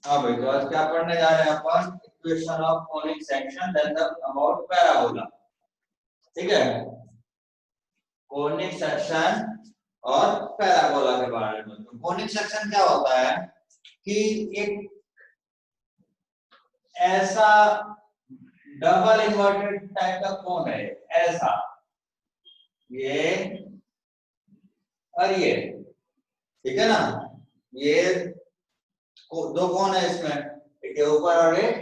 हाँ भाई, तो आज क्या पढ़ने जा रहे हैं अपन? Equation of conic section then the about parabola. ठीक है, कोनिक सेक्शन और पैराबोला के बारे में। तो कोनिक सेक्शन क्या होता है कि एक ऐसा डबल इन्वर्टेड टाइप का कोन है, ऐसा ये और ये, ठीक है ना। ये दो कोन है इसमें, एक ऊपर और एक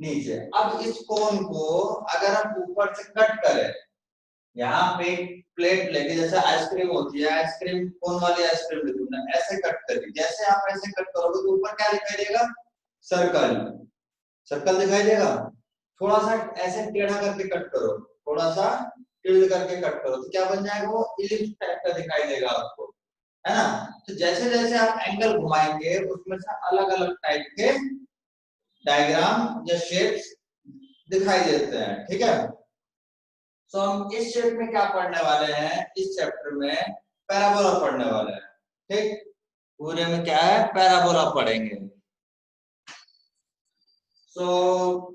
नीचे। अब इस कोन को अगर हम ऊपर से कट करें, यहाँ पे एक प्लेट लेके, जैसे आइसक्रीम होती है, आइसक्रीम कोन वाली आइसक्रीम लेते हैं, ऐसे कट करिए। जैसे आप ऐसे कट करोगे तो ऊपर क्या दिखाई देगा? सर्कल, सर्कल दिखाई देगा। थोड़ा सा ऐसे टेढ़ा करके कट करो, थोड़ा सा टिल्ड करके कट करो, तो क्या बन जाएगा? वो इलिप्स टाइप का दिखाई देगा आपको, है ना। तो जैसे जैसे आप एंगल घुमाएंगे उसमें से अलग अलग टाइप के डायग्राम या शेप्स दिखाई देते हैं, ठीक है। सो हम इस शेप में क्या पढ़ने वाले हैं? इस चैप्टर में पैराबोला पढ़ने वाले हैं, ठीक। पूरे में क्या है? पैराबोला पढ़ेंगे। सो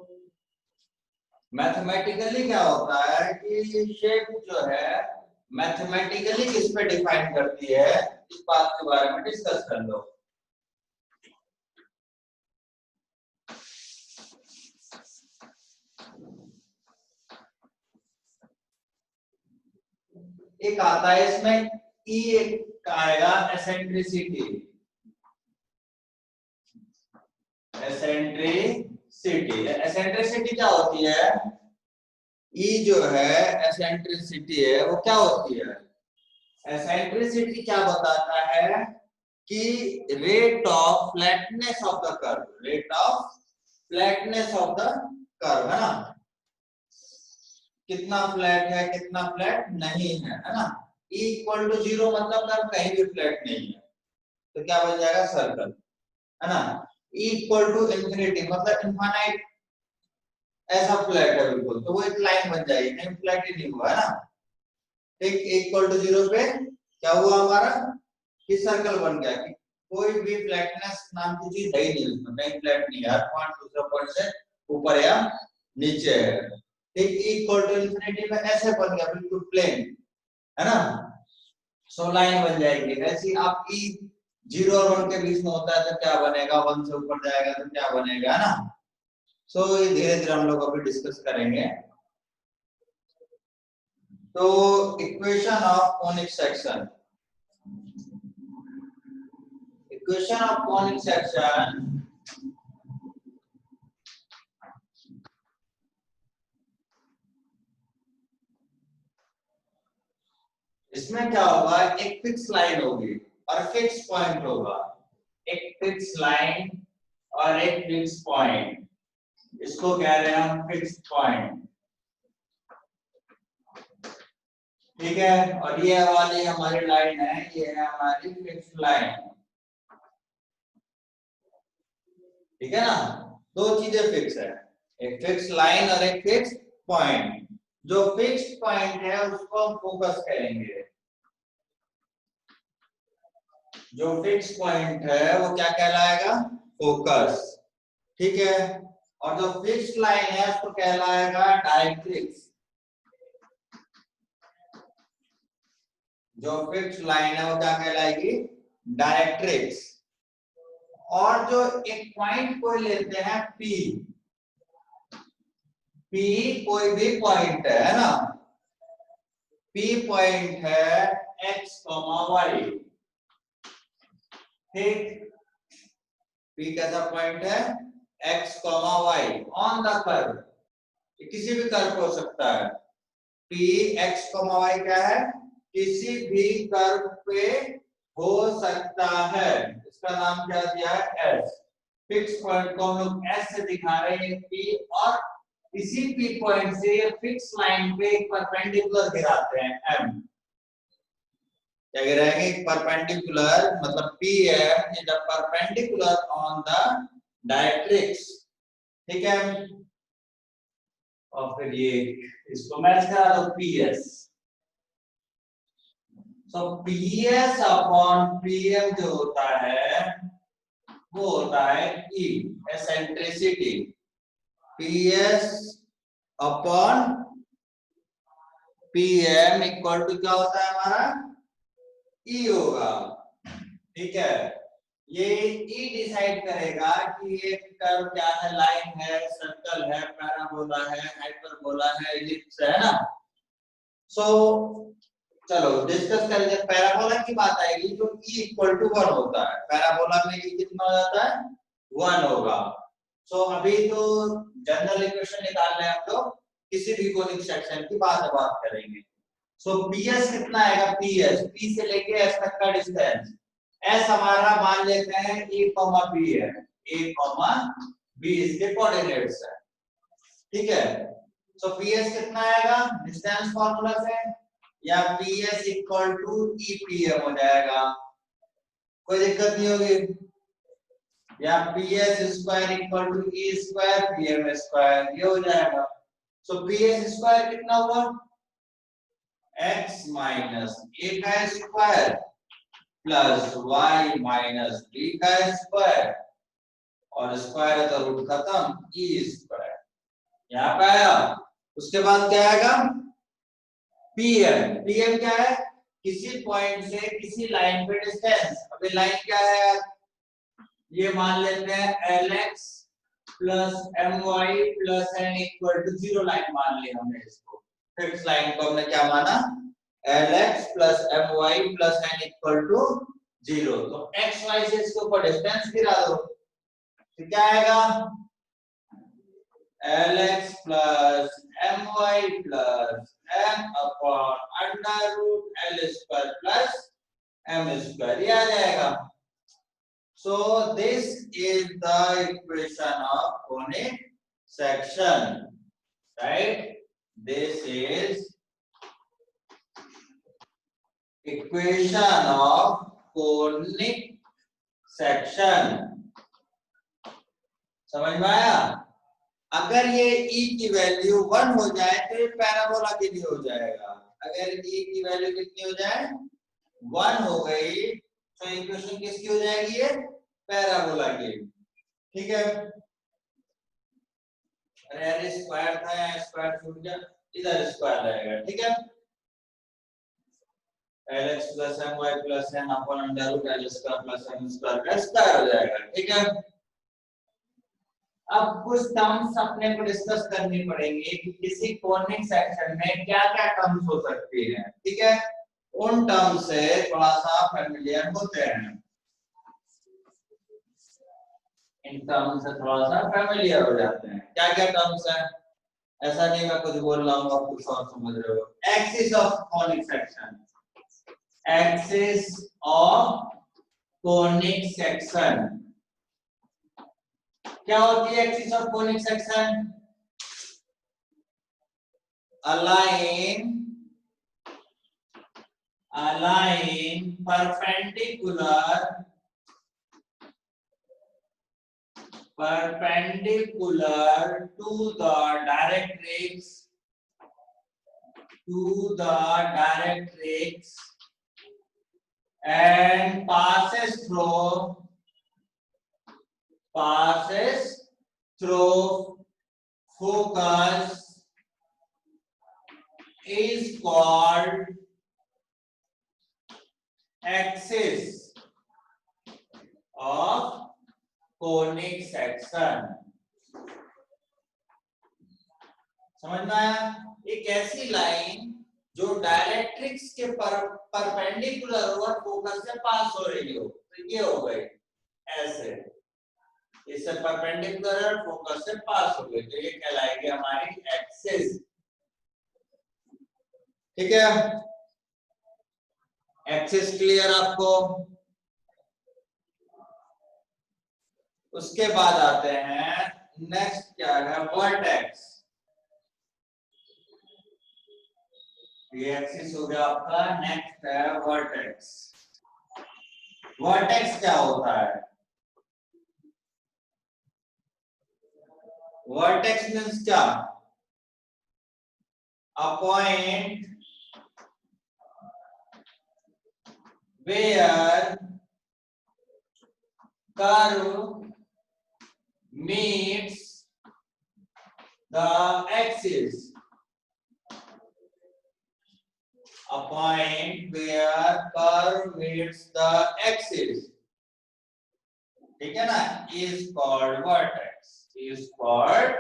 मैथमेटिकली क्या होता है कि शेप जो है मैथमेटिकली किस पे डिफाइन करती है, इस बात के बारे में डिस्कस कर लो। एक आता है इसमें ई, एक आएगा एसेंट्रिसिटी। एसेंट्रिसिटी, एसेंट्रिसिटी क्या होती है? ई जो है एसेंट्रिसिटी है, वो क्या होती है? एसेंट्रिसिटी क्या बताता है कि rate of flatness of the curve, rate of flatness of the curve, है ना। कितना फ्लैट है, कितना फ्लैट नहीं है ना। E इक्वल टू 0 मतलब कर्व कहीं भी फ्लैट नहीं है, तो क्या बन जाएगा? सर्कल, है ना। E इक्वल टू इंफिनिटी मतलब इनफाइनाइट, ऐसा फ्लैट है बिल्कुल, तो वो एक लाइन बन जाएगी, कहीं फ्लैट ही नहीं हुआ, है ना। ठीक, इक्वल टू 0 पे क्या हुआ हमारा? कि सर्कल बन गया, कि कोई भी फ्लैटनेस नाम की चीज है ही नहीं उसमें, कहीं फ्लैट नहीं है, हर पॉइंट दूसरा पॉइंट से ऊपर या नीचे है। ठीक, इक्वल टू इंफिनिटी में ऐसे बन गया, बिल्कुल प्लेन, है ना। सो लाइन बन जाएगी। वैसे आप ई 0 और 1 के बीच में होता है तो क्या बनेगा? 1 से ऊपर जाएगा तो क्या बनेगा, है ना। सो ये धीरे धीरे हम लोग अभी डिस्कस करेंगे। तो equation of conic section, equation of conic section इसमें क्या होगा? एक फिक्स लाइन होगी और फिक्स पॉइंट होगा, एक फिक्स लाइन और एक फिक्स पॉइंट, इसको कह रहे हैं हम फिक्स पॉइंट, ठीक है। और ये वाली हमारी लाइन है, ये है हमारी फिक्स लाइन, ठीक है ना। दो चीजें फिक्स है, एक फिक्स लाइन और एक फिक्स पॉइंट। जो फिक्स पॉइंट है उसको हम फोकस करेंगे, जो फिक्स पॉइंट है वो क्या कहलाएगा? फोकस, ठीक है। और जो फिक्स लाइन है उसको कहलाएगा डायरेक्ट्रिक्स, जो फिक्स लाइन है वो क्या कहलाएगी? डायरेक्ट्रिक्स। और जो एक पॉइंट को लेते हैं पी, पी कोई भी पॉइंट है ना, पी पॉइंट है एक्स वाई, ठीक। पी कैसा पॉइंट है? X Y on the curve, किसी भी कर्व हो सकता है। पी एक्स वाई क्या है? किसी भी कर्व पे हो सकता है, इसका नाम क्या दिया है? एस। फिक्स पॉइंट को हम लोग एस से दिखा रहे हैं, पी, और इसी पी पॉइंट से फिक्स लाइन पे एक परपेंडिकुलर गिराते हैं, एम। क्या गिराएंगे? एक परपेंडिकुलर, मतलब P M is a perpendicular on the directrix, ठीक है। और फिर ये इसको मैच करा दो, पी एस। तो PS अपॉन PM जो होता है वो होता है e, eccentricity, PS upon PM equal to क्या होता है हमारा, ई होगा। ठीक है, ये ई डिसाइड करेगा कि ये कर्व क्या है, लाइन है, सर्कल है, पैराबोला है, हाइपरबोला है, इलिप्स है ना। सो चलो डिस्कस करें। जब पैराबोला की बात आएगी तो ई इक्वल टू 1 होता है, पैराबोला में ई कितना हो जाता है, 1 होगा। सो अभी तो जनरल इक्वेशन निकाल रहे हैं हम लोग, किसी भी कोनिक सेक्शन की बात करेंगे। सो पीएस कितना आएगा, पीएस, पी से लेके एस तक का डिस्टेंस, एस हमारा मान लेते हैं ए कॉमा बी है, ए कॉमा बी इसके कोऑर्डिनेट्स है। ठीक है, सो पीएस कितना आएगा, डिस्टेंस फार्मूला से, या पीएस इक्वल टू ईपीएम हो जाएगा, कोई दिक्कत नहीं होगी, या PS square equal to E square PM square, ये हो जाएगा। सो पीएस स्क्वायर कितना हुआ, x माइनस ए का square plus y minus b का स्क्वायर, और स्क्वायर है तो रूट खत्म, ई स्क्वायर यहाँ पे आया। उसके बाद क्या आएगा, पीएम, पीएम क्या है, किसी पॉइंट से किसी लाइन पे डिस्टेंस। अभी लाइन क्या है, ये मान लेते हैं Lx plus My plus n equal to 0 line मान ली हमने इसको, फिक्स लाइन को हमने क्या माना, Lx plus My plus n equal to 0। तो x y से इसके ऊपर डिस्टेंस गिरा दो, तो क्या आएगा, Lx plus My plus m upon under root L square plus m square, ये आ जाएगा। So this is the equation of conic section, right? This is equation of conic section. समझ में आया? अगर ये e की वैल्यू 1 हो जाए तो ये पैराबोला के लिए हो जाएगा। अगर e की वैल्यू कितनी हो जाए, 1 हो गई, तो इक्वेशन किसकी हो जाएगी, ये पैराबोला की। ठीक है, अरे स्क्वायर था, यहाँ स्क्वायर छूट गया, इधर स्क्वायर रहेगा। ठीक है, Lx plus My plus n upon under root L square plus m square का स्क्वायर हो जाएगा। ठीक है, अब कुछ टर्म्स अपने को डिस्कस करनी पड़ेंगी कि किसी कोनिक सेक्शन में क्या क्या टर्म्स हो सकती हैं। ठीक है, उन टर्म्स से थोड़ा सा फैमिलियर होते हैं, इन टर्म्स से थोड़ा सा फैमिलियर हो जाते हैं। क्या क्या टर्म्स हैं, ऐसा नहीं मैं कुछ बोल रहा हूँ आप कुछ और समझ रहे हो। Axis of conic section, axis of conic section क्या होती है, axis of conic section, align perpendicular to the directrix and passes through focus is called axis of conic section. समझ में आया? एक ऐसी लाइन जो डायरेक्ट्रिक्स के परपेंडिकुलर और फोकस से पास हो रही हो, तो ये हो गई ऐसे, इससे परपेंडिकुलर और फोकस से पास हो गई, तो ये कहलाएगी हमारी एक्सिस। ठीक है, एक्सिस क्लियर आपको? उसके बाद आते हैं, नेक्स्ट क्या है, वर्टेक्स। ये एक्सिस हो गया आपका, नेक्स्ट है वर्टेक्स। वर्टेक्स क्या होता है, वर्टेक्स मींस क्या, a point where curve meets the axis, a point where curve meets the axis, ठीक है ना, is called vertex, is called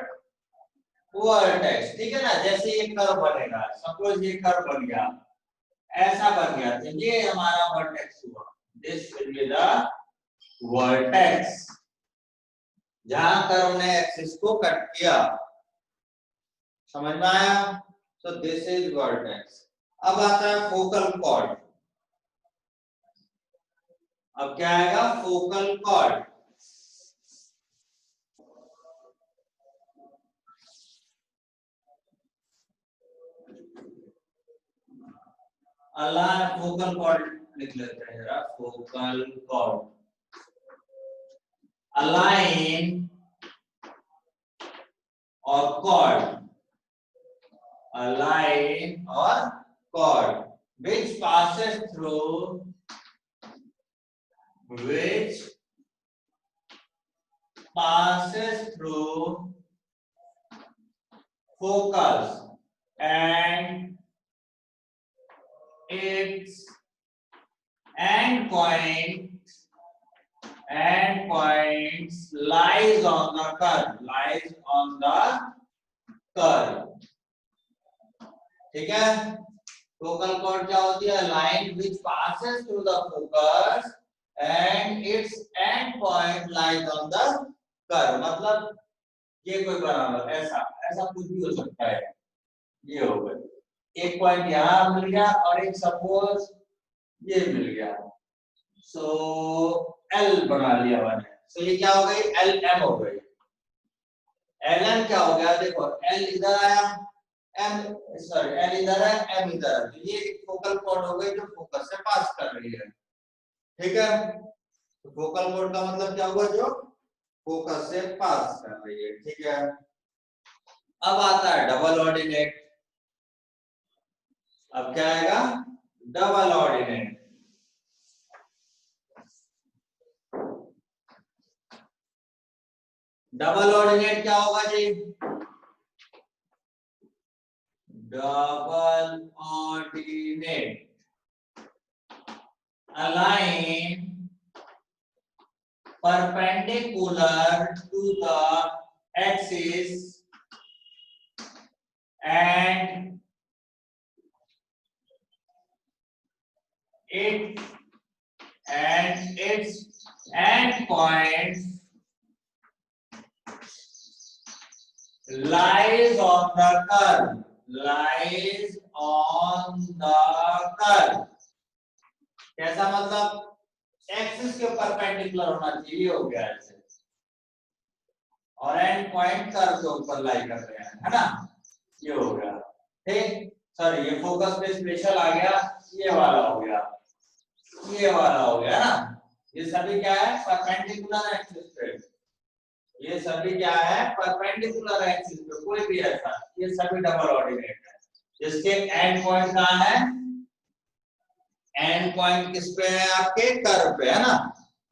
vertex, ठीक है ना। जैसे ये कर्व बनेगा, सपोज ये कर्व बन गया, ऐसा बन गया, तो ये हमारा वर्टेक्स हुआ, this will be the vertex, जहां कर्व ने एक्सिस को कट किया, समझ में आया। तो दिस इज वर्टेक्स। अब आता है फोकल कॉर्ड। अब क्या आएगा, फोकल कॉर्ड। अल्लाह फोकल कॉर्ड लिख लेते हैं जरा, फोकल कॉर्ड, अलाइन और कॉर्ड, अलाइन और cord, which passes through focus and its endpoints lies on the curve, ठीक है। फोकल कॉर्ड क्या होती है, line which passes through the focus and its end point lies on the curve, मतलब ये कोई बराबर ऐसा ऐसा कुछ भी हो सकता है, ये हो गया, एक पॉइंट यहाँ मिल गया और एक सपोज ये मिल गया, सो एल बना लिया मैंने, सो ये क्या हो गई, एल एम हो गई। एल एम क्या हो गया, देखो एल इधर आया, एम सॉरी एल इधर है, एम इधर है, तो ये एक फोकल कॉर्ड हो गई जो फोकस से पास कर रही है, ठीक है। तो फोकल कॉर्ड का मतलब क्या हुआ, जो फोकस से पास कर रही है, ठीक है। अब आता है डबल ऑर्डिनेट। अब क्या आएगा, डबल ऑर्डिनेट। डबल ऑर्डिनेट क्या होगा जी, double ordinate, a line perpendicular to the axis and its endpoints lies on the curve, lies on the curve, कैसा मतलब, एक्सिस के परपेंडिकुलर होना चाहिए, हो गया ऐसे, और एंड पॉइंट कर्व के ऊपर लाई कर रहे हैं, है ना, ये हो गया, ठीक। सॉरी ये फोकस पे स्पेशल आ गया, ये वाला हो गया, ये वाला हो गया ना, ये सभी क्या है, परपेंडिकुलर एक्सिस पे, ये सभी क्या है, परपेंडिकुलर एक्सिस पे, कोई भी ऐसा, ये सभी डबल ऑर्डिनेट है, जिसके एंड पॉइंट कहां है, एंड पॉइंट किस पे है, आपके कर्व पे, है ना,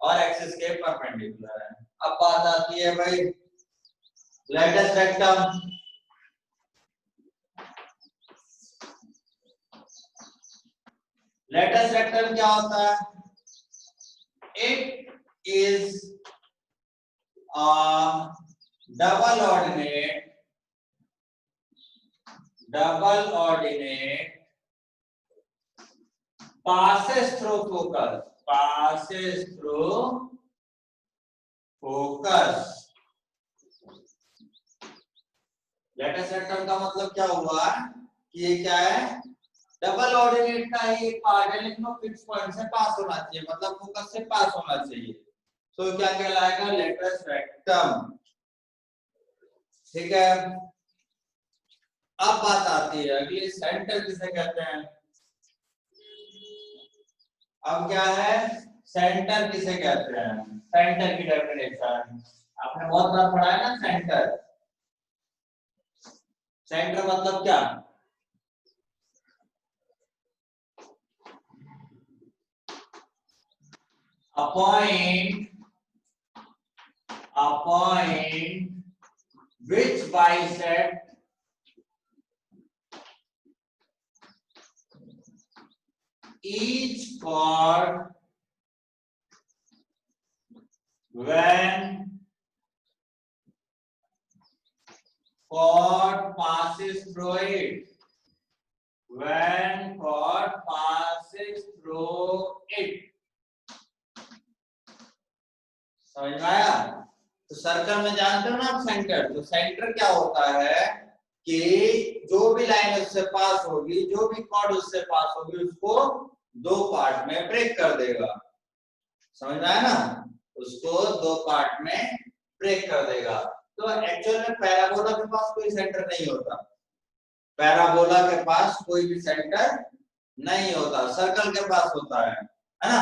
और एक्सिस के परपेंडिकुलर है। अब बात आती है भाई लेटस रेक्टम। लेटस रेक्टम क्या होता है, it is double ordinate passes through focus, latus rectum का मतलब क्या हुआ कि ये क्या है, डबल ऑर्डिनेट का ही पार्ट है, लेकिन वो फिक्स पॉइंट से पास होना चाहिए, मतलब फोकस से पास होना चाहिए, तो क्या कहलाएगा, लेटस रेक्टम, ठीक है। अब बात आती है अगली, सेंटर किसे कहते हैं। अब क्या है, सेंटर किसे कहते हैं, सेंटर की डेफिनेशन आपने बहुत बार पढ़ा है ना, सेंटर, सेंटर मतलब क्या, a point a point which bisect each chord when chord passes through it. When chord passes through it. समझ में आया? तो सर्कल में जानते हो ना आप सेंटर, तो सेंटर क्या होता है कि जो भी लाइन उससे पास होगी, जो भी कॉर्ड उससे पास होगी, उसको दो पार्ट में ब्रेक कर देगा। समझ में आया ना? उसको दो पार्ट में ब्रेक कर देगा। तो एक्चुअल में पैराबोला के पास कोई सेंटर नहीं होता, पैराबोला के पास कोई भी सेंटर नहीं होता, सर्कल के पास होता है ना,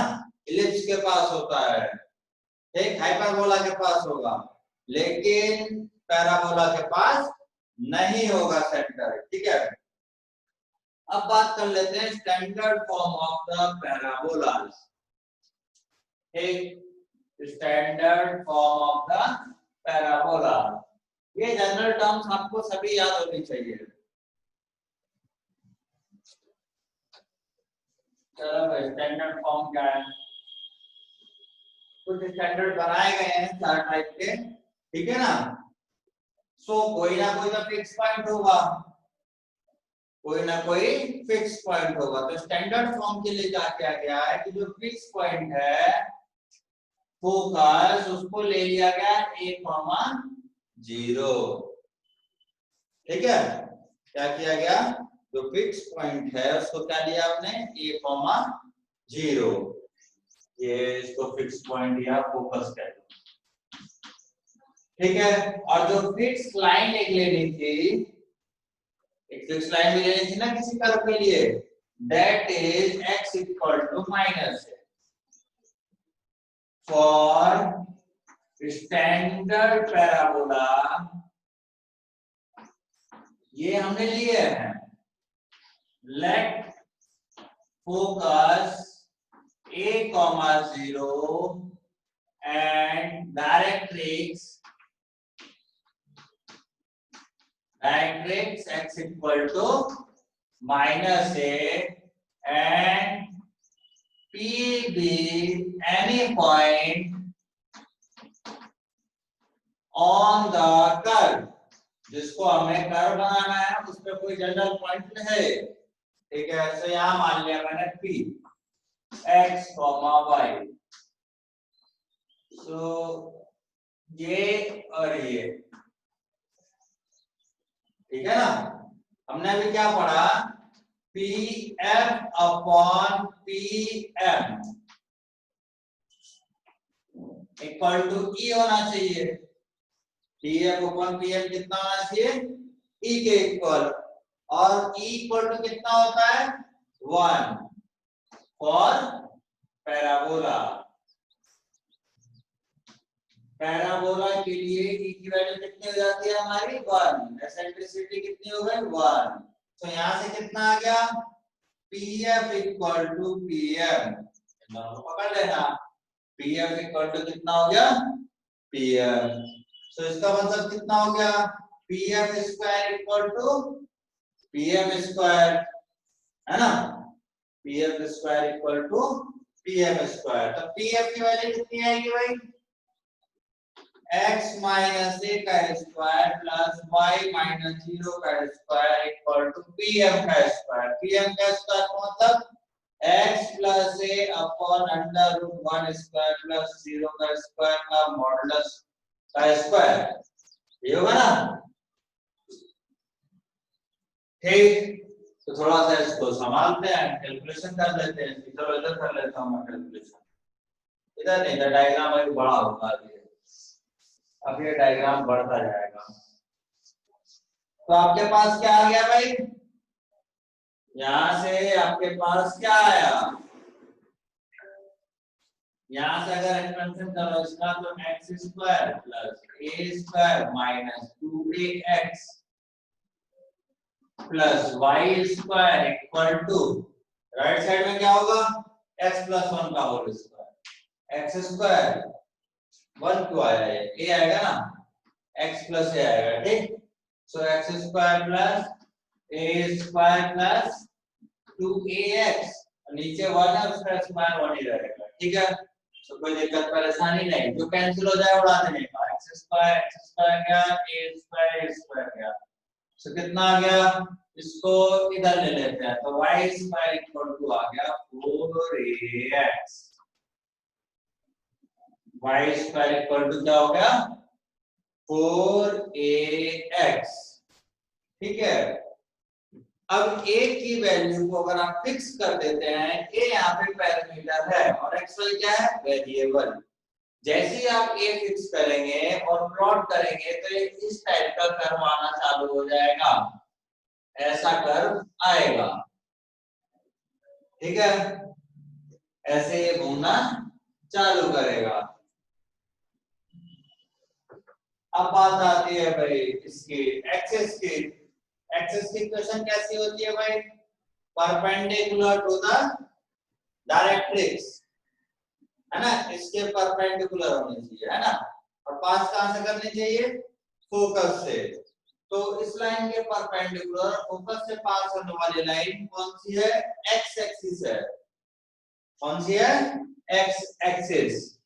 इलिप्स के पास होता है, ठीक, हाइपरबोला के पास होगा, लेकिन पैराबोला के पास नहीं होगा सेंटर। ठीक है, अब बात कर लेते हैं standard form of the parabolas. ठीक, standard form of the parabola, ये जनरल टर्म्स आपको सभी याद होनी चाहिए। चलो भाई, स्टैंडर्ड फॉर्म क्या है? कुछ स्टैंडर्ड बनाए गए हैं चार टाइप के, ठीक है ना। सो कोई ना कोई तो फिक्स पॉइंट होगा, कोई ना कोई फिक्स पॉइंट होगा। तो स्टैंडर्ड फॉर्म के लिए क्या किया गया है कि जो फिक्स पॉइंट है फोकस, उसको ले लिया गया a, 0। ठीक है, क्या किया गया, जो फिक्स पॉइंट है उसको क्या लिया आपने, a, 0। ये इसको फिक्स पॉइंट या फोकस कहते हैं। ठीक है, और जो फिक्स लाइन एक लेनी थी, एक फिक्स लाइन भी लेनी थी ना किसी कर्व के लिए, that is x equal to minus for standard parabola. ये हमने लिए हैं, let focus a, 0 and directrix x equal to -a and p be any point on the curve, जिसको हमें कर्व बनाना है उस पर कोई जनरल पॉइंट है। ठीक है, तो यहां मान लिया मैंने p x, y। सो ये और ये, ठीक है ना। हमने अभी क्या पढ़ा, pf upon pm equal to e होना चाहिए। pf अपॉन pm कितना होना चाहिए, e के इक्वल, और e इक्वल टू कितना होता है, 1 फॉर पैराबोला। पैराबोला के लिए e की वैल्यू कितनी हो जाती है हमारी, 1, एसेंट्रिसिटी कितनी हो गई, 1। तो यहां से कितना आ गया, pf इक्वल टू pm, दोनों पकड़ लेना, pf इक्वल टू कितना हो गया, pm। तो इसका मतलब कितना हो गया, pf square equal to pm square, है ना, pf square equal to pm square. तो pf की वैल्यू कितनी आएगी भाई, x माइनस a का स्क्वायर प्लस y माइनस 0 का स्क्वायर इक्वल टू pm का स्क्वायर। pm का स्क्वायर का मतलब x plus a upon under root 1 square plus 0 का स्क्वायर का मॉडुलस का स्क्वायर, ये होगा ना। ठीक, तो थोड़ा सा इसको संभालते हैं, कैलकुलेशन कर लेते हैं। चलो इधर कर लेता हूं मैं कैलकुलेशन, इधर नहीं, इधर डायग्राम अभी बड़ा होगा, अब ये डायग्राम बढ़ता जाएगा। तो आपके पास क्या आ गया भाई, यहां से आपके पास क्या आया, यहां से अगर एक्सपेंशन करो इसका, तो x square plus a square minus 2ax plus y square equal to, right side में क्या होगा, x प्लस 1 का होल स्क्वायर, x स्क्वायर 1 क्यों आया, ये a आएगा ना, x प्लस a आएगा, ठीक। सो x square plus a square plus 2ax, नीचे 1 है उसका स्क्वायर 1 ही रहेगा, ठीक है। तो कोई दिक्कत परेशानी नहीं, जो कैंसिल हो जाए उड़ा देने का, x स्क्वायर गया, a स्क्वायर गया, तो कितना आ गया, इसको इधर ले लेते हैं, तो y स्क्वायर इक्वल टू आ गया 4ax, y square equal to क्या हो गया 4ax, ठीक है। अब a की वैल्यू को अगर आप फिक्स कर देते हैं, a यहाँ पे पैरामीटर है और xy क्या है, वेरिएबल। जैसे ही आप a फिक्स करेंगे और प्लॉट करेंगे तो इस टाइप का कर्व आना चालू हो जाएगा, ऐसा कर्व आएगा, ठीक है, ऐसे ये घूमना चालू करेगा। अब बात आती है भाई इसकी एक्सिस की, एक्सिस की इक्वेशन कैसी होती है भाई, परपेंडिकुलर टू द डायरेक्ट्रिक्स, है ना, इसके परपेंडिकुलर होनी चाहिए, है ना, और पास कहां से करनी चाहिए, फोकस से। तो इस लाइन के परपेंडिकुलर फोकस से पास होने वाली लाइन कौन सी है, एक्स एक्सिस है, कौन सी है, एक्स एक्सिस।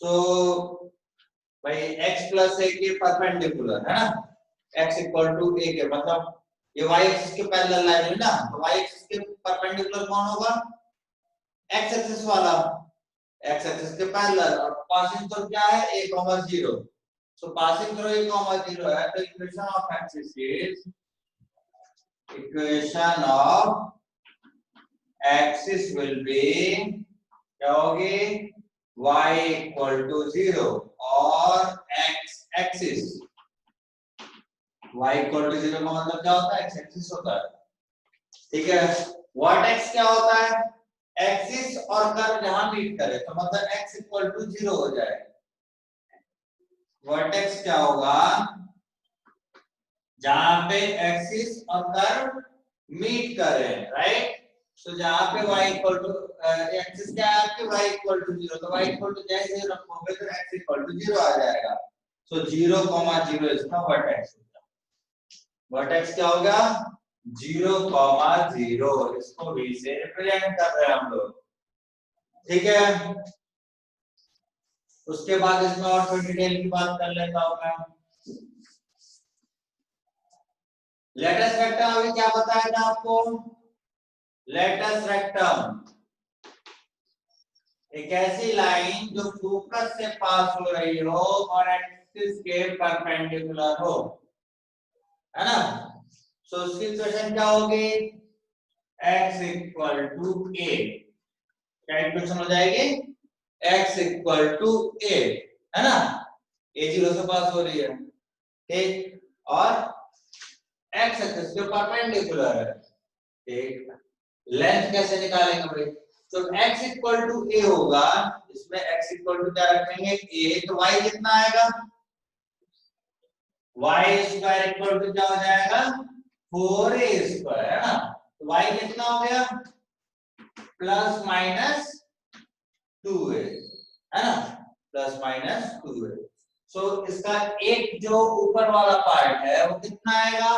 तो भाई x प्लस a के परपेंडिकुलर, है ना, x इक्वल टू a के, मतलब ये y एक्सिस के पैरेलल लाइन है ना, तो y एक्सिस के परपेंडिकुलर कौन होगा, x एक्सिस वाला, x एक्सिस के पैरेलल, और पासिंग थ्रू क्या है, a, 0। So passing through a, 0 है, तो equation of axis is, equation of axis will be क्या होगी, y इक्वल टू 0 और x axis, y equal to 0 का मतलब क्या होता है, x एक्सिस होता है, ठीक है। वर्टेक्स क्या होता है, एक्सिस और कर्व जहां मीट करे, तो मतलब x इक्वल टू 0 हो जाए। वर्टेक्स क्या होगा, जहां पे एक्सिस और कर्व मीट करे, राइट। तो जहां पे y इक्वल टू एक्सिस क्या है आपके, y इक्वल टू 0, तो y इक्वल टू जैसे रखोगे तो x इक्वल टू 0 आ जाएगा। सो 0, 0 इसका वर्टेक्स होगा, वर्टेक्स क्या होगा 0, 0, इसको v से रिप्रेजेंट कर रहे हैं हम लोग, ठीक है। उसके बाद इसमें और थोड़ी डिटेल की बात कर लेता हूं मैं। लेटस रेक्टम अभी क्या बताया था आपको, लेटस रेक्टम एक ऐसी लाइन जो फोकस से पास हो रही हो और एक्सिस के परपेंडिकुलर हो, है ना। सो उसकी इक्वेशन क्या होगी, x इक्वल टू a, क्या इक्वेशन हो जाएगी, x इक्वल टू a, है ना, a 0 से पास हो रही है, ठीक, और x एक्सिस के परपेंडिकुलर है, ठीक। लेंथ कैसे निकालेंगे भाई, तो x इक्वल टू a होगा, इसमें x इक्वल टू क्या रखेंगे a, तो y कितना आएगा, y स्क्वायर इक्वल टू क्या हो जाएगा 4a स्क्वायर, है ना, तो y कितना हो गया प्लस माइनस 2a, है ना, प्लस माइनस 2a। सो इसका एक जो ऊपर वाला पार्ट है वो कितना आएगा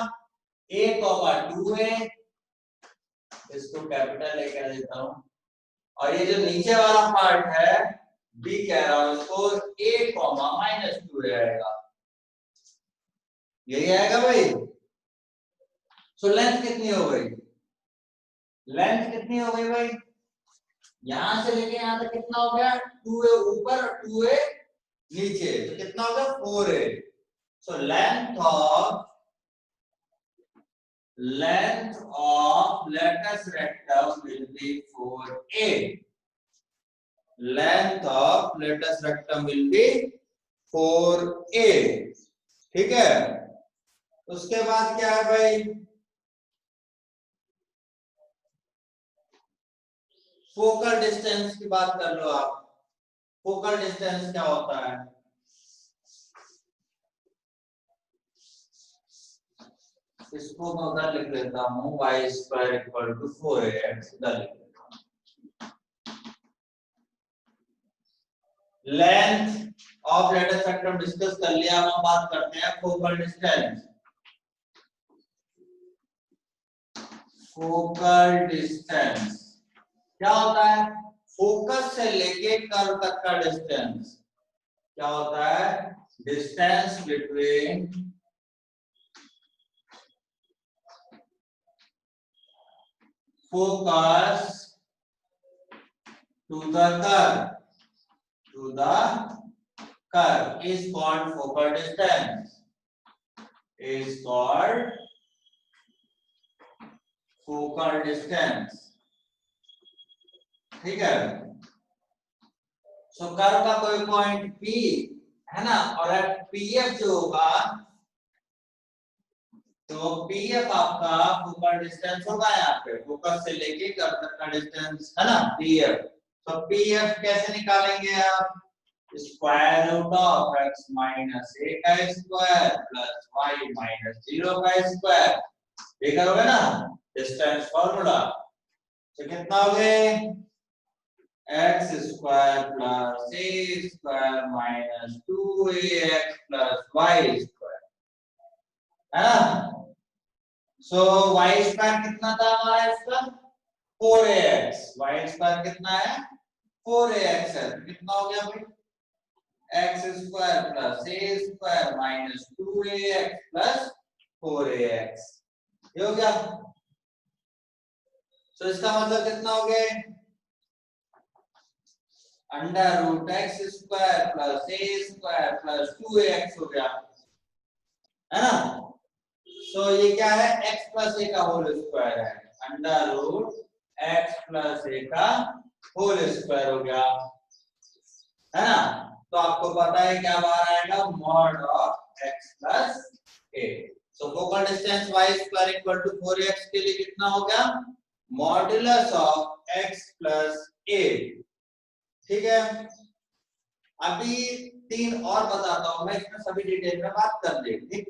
a, 2a, इसको कैपिटल लेकर देता हूं, और ये जो नीचे वाला पार्ट है b कह रहा हूं इसको a, माइनस 2a आएगा, यही आएगा भाई। सो लेंथ कितनी हो गई, लेंथ कितनी हो गई भाई, यहां से लेके यहां तक कितना हो गया 2a ऊपर और 2a नीचे, तो कितना हो गया 4a। So length of latus rectum will be 4a, length of latus rectum will be 4a, ठीक है। उसके बाद क्या है भाई, फोकल डिस्टेंस की बात कर लो आप, फोकल डिस्टेंस क्या होता है, इसको मैं उधर लिख लेता हूं y square equal to 4ax, उधर लिख लेता हूं। Length of latest factor discuss कर लिया। अब हम बात करते हैं फोकल डिस्टेंस। फोकल डिस्टेंस क्या होता है? फोकस से लेके कर्व तक का डिस्टेंस क्या होता है? Distance between focus to the curve is called focal distance, is called focal distance। ठीक है। सो कर्व का कोई पॉइंट P है ना, और PF जो होगा तो PF आपका फोकल डिस्टेंस होगा। यहाँ पे फोकस से लेके कर्व तक का डिस्टेंस है ना PF। तो PF कैसे निकालेंगे आप? Square root of x minus a का स्क्वायर प्लस y माइनस 0 का स्क्वायर। ये करोगे ना डिस्टेंस फॉर्मूला, तो कितना हो गया? x square plus a square minus 2ax plus y square है ना। सो y स्क्वायर कितना था हमारा इसका? 4ax। y स्क्वायर कितना है? 4ax है। तो कितना हो गया भाई? x square plus a square minus 2ax plus 4ax। ये हो गया। तो इसका मतलब कितना हो गया? Under root x square plus a square plus 2ax हो गया है ना। सो ये क्या है? x प्लस a का होल स्क्वायर है। Under root x plus a का होल स्क्वायर हो गया है ना। तो आपको पता है क्या बाहर आएगा? Mod of x plus a। So focal distance y square equal to 4x के लिए कितना हो गया? Modulus of x plus a। ठीक है। अभी 3 और बताता हूं मैं, इसमें सभी डिटेल में बात कर लेंगे।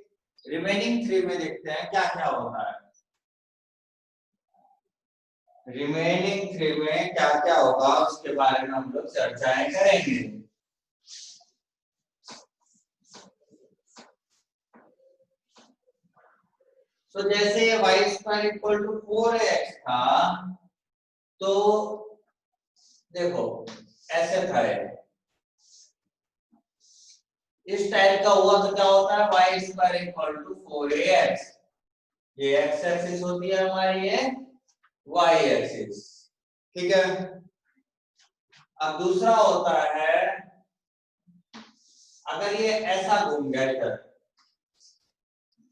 रिमेनिंग 3 में देखते हैं क्या क्या होता है। रिमेनिंग 3 में क्या क्या होगा उसके बारे में हम लोग चर्चाएं करेंगे। तो जैसे y square equal to 4x था, तो देखो ऐसे था इस टाइप का हुआ तो क्या होता है? y square equal to 4ax। ये x एक्सिस होती है हमारी, ये y एक्सिस। ठीक है। अब दूसरा होता है अगर ये ऐसा घूम गया इधर,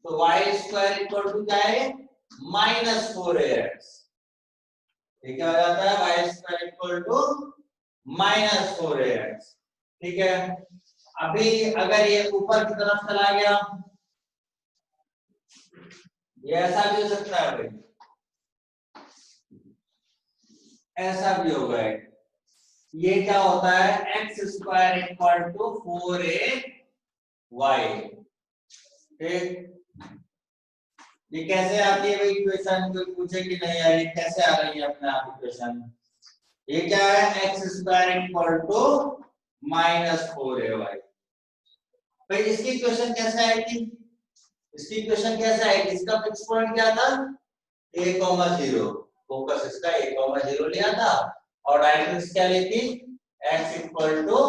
तो y स्क्वायर इक्वल टू क्या है? Minus 4ax। ठीक है, हो जाता है y square equal to minus 4ax। ठीक है। अभी अगर ये ऊपर की तरफ चला गया, ये ऐसा भी हो सकता है भाई, ऐसा भी होगा। ये क्या होता है? X square equal to 4ay। ठीक। ये कैसे आती है भाई इक्वेशन? कोई पूछे कि नहीं यार ये कैसे आ रही है अपने आप इक्वेशन? ये क्या है? X square equal to minus 4ay। भाई इसकी इक्वेशन कैसे आएगी? इसकी इक्वेशन कैसे आएगी? इसका फिक्स पॉइंट क्या था? a,0। फोकस इसका a,0 लिया था और डायरेक्ट्रिक्स क्या ली थी? x equal to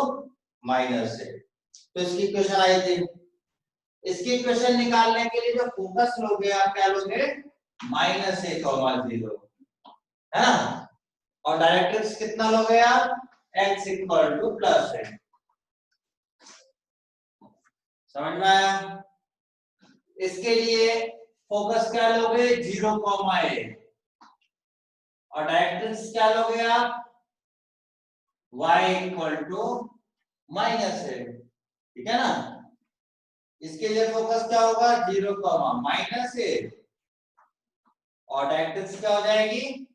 minus a। तो इसकी इक्वेशन आई थी। इसकी इक्वेशन निकालने के लिए जो फोकस लोगे आप क्या लोगे? माइनस a,0 है ना, और डायरेक्ट्रिक्स कितना लोगे आप? x equal two plus a। समझ में आया? इसके लिए फोकस क्या लोगे? 0,a और डायरेक्ट्रिक्स क्या लोगे आप? y equal to minus a। ठीक है ना। इसके लिए फोकस क्या होगा? 0, -a और डायरेक्ट्रिक्स क्या हो जाएगी?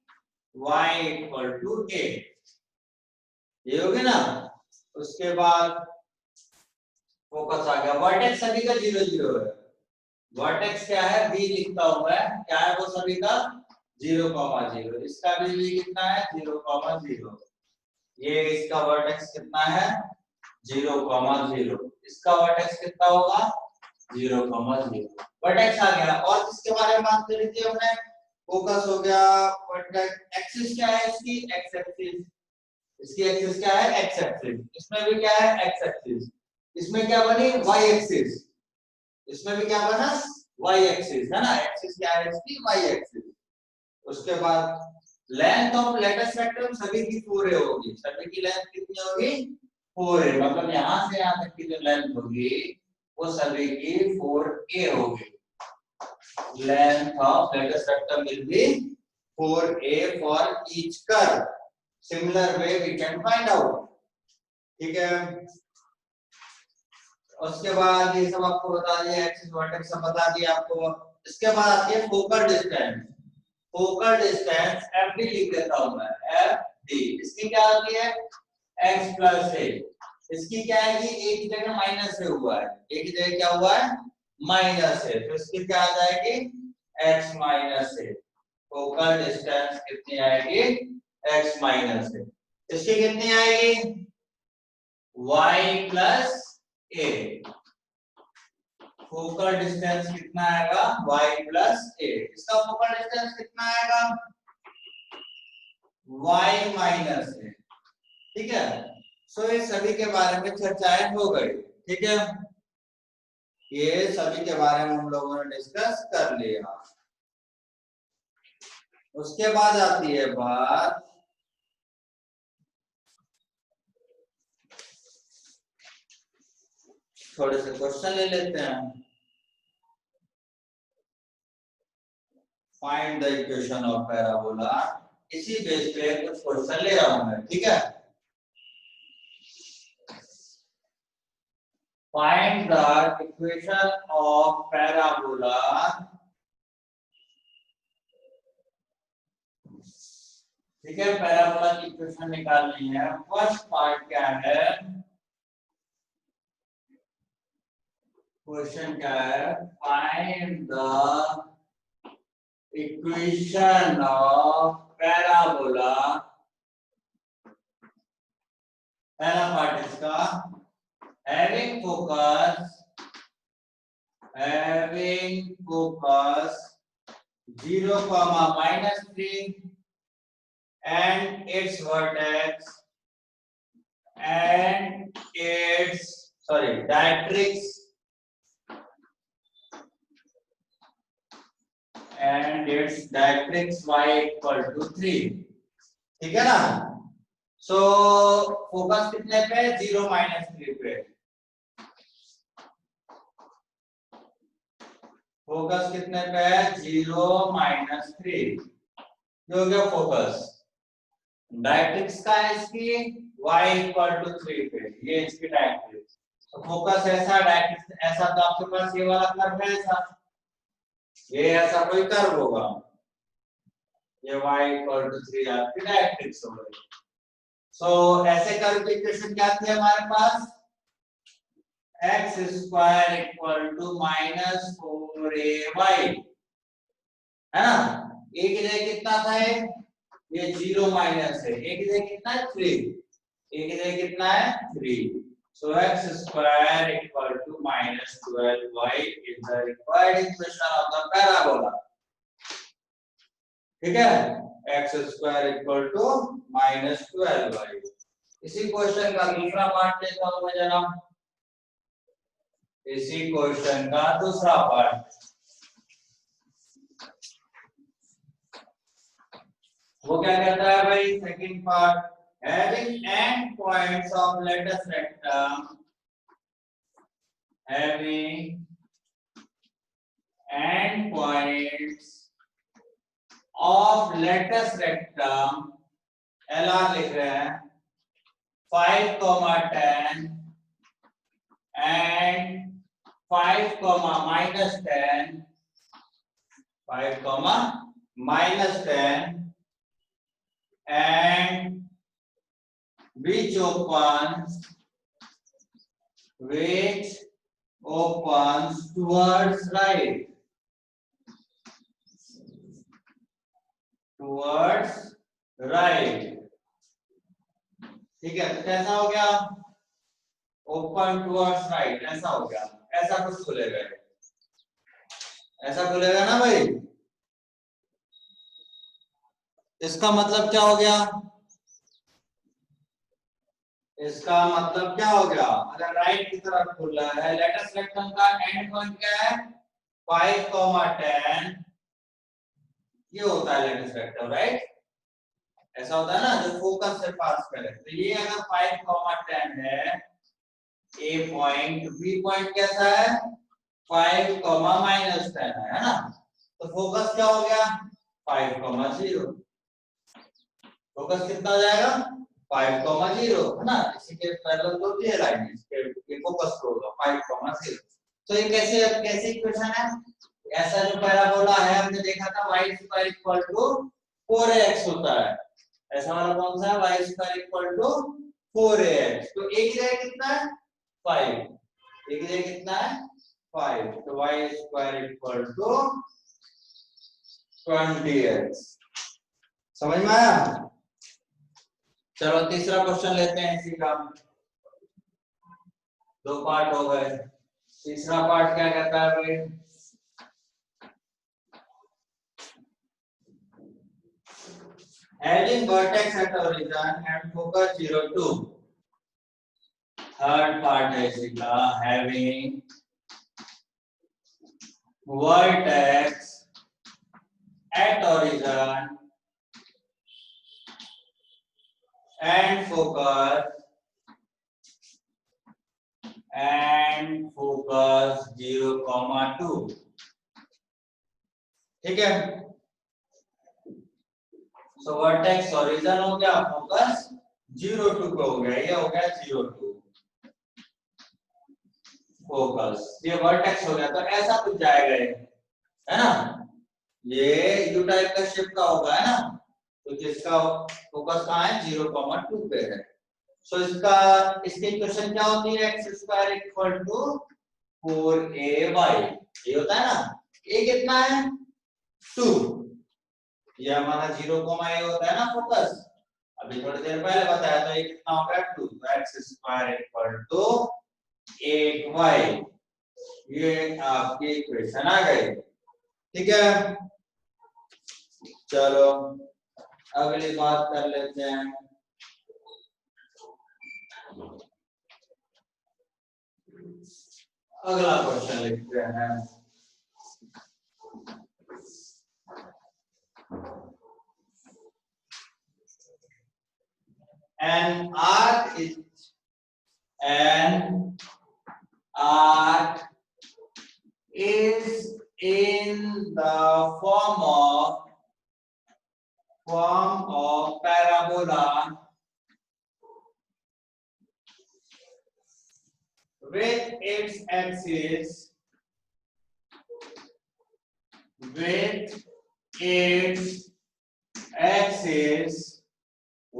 y equal to a। ये होगी ना। उसके बाद फोकस आ गया। वर्टेक्स सभी का 0, 0 है। वर्टेक्स क्या है? b लिखता हुआ है। क्या है वो सभी का? 0,0। इसका भी कितना है? 0,0। ये इसका वर्टेक्स कितना है? 0,0। इसका वर्टेक्स कितना होगा 0,0। वर्टेक्स आ गया। और इसके बारे में बात करी थी हमने, फोकस हो गया, वर्टेक्स। एक्सिस क्या है इसकी, एक्स एक्सिस। इसकी एक्सिस क्या है, एक्स एक्सिस। इसमें भी क्या है, एक्स एक्सिस। इसमें क्या बनी, वाई एक्सिस। इसमें भी क्या बना, वाई एक्सिस, है ना। एक्सिस क्या है इसकी, वाई एक्सिस। उसके बाद लेंथ ऑफ लेटेस्ट वेक्टर सभी की 4a होगी। सभी की लेंथ कितनी होगी, 4a। मतलब यहां से यहां तक की जो लेंथ होगी वो सभी की 4a होगी। Length of latest vector will be 4a for each curve. Similar way we can find out. ठीक है। उसके बाद ये सब आपको बता दिया, एक्सिस वर्टेक्स सब बता दिया आपको। इसके बाद आती है focal distance. Focal distance F D लिख देता हूं मैं, एफ डी। इसकी क्या होती है, x प्लस ए। इसकी क्या है कि एक की जगह माइनस से हुआ है, एक की जगह क्या हुआ है, माइनस है, तो इसकी क्या आ जाएगी, x माइनस ए। फोकल डिस्टेंस कितनी आएगी, x माइनस ए। इसकी कितनी आएगी, y प्लस ए। फोकल डिस्टेंस कितना आएगा, y प्लस ए। इसका फोकल डिस्टेंस कितना आएगा, y माइनस ए। ठीक है। सो ये सभी के बारे में चर्चाएं हो गई। ठीक है, ये सभी के बारे में हम लोगों ने डिस्कस कर लिया। उसके बाद आती है बात थोड़े से क्वेश्चन ले लेते हैं। Find the equation of parabola. इसी बेस पे कुछ क्वेश्चन ले रहा हूं मैं। ठीक है, find the equation of parabola. ठीक है, पैराबोला की इक्वेशन निकालनी है। फर्स्ट पार्ट क्या है, क्वेश्चन क्या है, find the equation of parabola. पहला पार्ट इसका, having focus 0, -3 and its vertex and its directrix y equal to 3। ठीक है ना। सो फोकस कितने पे, 0, -3 पे। फोकस कितने पे है, 0, -3। जो हो गया फोकस। डायरेक्ट्रिक्स का है इसकी y इक्वल टू 3 पे, ये इसकी डायरेक्ट्रिक्स। तो फोकस ऐसा, डायरेक्ट्रिक्स ऐसा, तो आपके पास ये वाला कर्व है ऐसा, ये ऐसा कोई कर्व होगा, ये y इक्वल टू 3 आपकी डायरेक्ट्रिक्स हो गई। सो ऐसे कर्व की इक्वेशन क्या थी हमारे पास, x square equal to -4ay, है ना। a की जगह कितना था, ये 0 माइनस है, a की जगह कितना है 3, a की जगह कितना है 3। so x square equal to -12y is the required equation of the parabola। ठीक है, x square equal to -12y। इसी क्वेश्चन का दूसरा पार्ट लेता हूं मैं जरा। इसी क्वेश्चन का दूसरा पार्ट, वो क्या कहता है भाई, second part, having end points of lattice rectum, having end points of lattice rectum, LR लिख रहे हैं, 5, 10 and 5, -10, 5, -10 and which opens towards right, ठीक है। तो कैसा हो गया, ओपन टुवर्ड्स राइट, ऐसा हो गया, ऐसा कुछ खुलेगा, ऐसा खुलेगा ना भाई। इसका मतलब क्या हो गया, इसका मतलब क्या हो गया, अगर राइट की तरफ खुल रहा है, लेटस रेक्टम का एंड पॉइंट क्या है 5,10, ये होता है लेटस रेक्टम, राइट। ऐसा होता है ना जो फोकस से पास करे, तो ये अगर 5,10 है, ए पॉइंट, बी पॉइंट कैसा है 5,-10 है ना, तो फोकस क्या हो गया 5,0, फोकस कितना हो जाएगा 5,0 है ना, इसी के पैरेलल तो ये लाइन है, इसके फोकस को होगा 5,0। तो ये कैसे कैसे इक्वेशन है, ऐसा जो पैराबोला है हमने देखा था y² = 4ax होता है, ऐसा वाला कौन सा है y² = 4ax, तो एक जगह कितना है 5, एक जगह कितना है 5, तो y² = 20x, समझ में आया। चलो तीसरा क्वेश्चन लेते हैं इसी का, दो पार्ट हो गए, तीसरा पार्ट क्या कहता है भाई, having vertex at origin and focus 0, 2, third part है इसी का, having vertex at origin and focus 0, 2, ठीक है। सो वर्टेक्स ओरिजिन हो गया, फोकस 0, 2 पे हो गया, ये हो गया 0, 2 फोकस, ये वर्टेक्स हो गया, तो ऐसा कुछ जाएगा ये, है ना, ये यू टाइप का शेप का होगा, है ना, तो जिसका फोकस कहाँ है 0, 2 पे है। सो इसका इसकी इक्वेशन क्या होती है x² = 4ay, ये होता है ना, ये कितना है 2, ये हमारा 0, a होता है ना फोकस, अभी थोड़ी देर पहले बताया था, ये कितना होगा 2, तो x² = 8y, ये आपकी इक्वेशन आ गई, ठीक है। चलो अगली बात कर लेते हैं, अगला क्वेश्चन लिखते हैं, an arc is in the form of parabola with its axis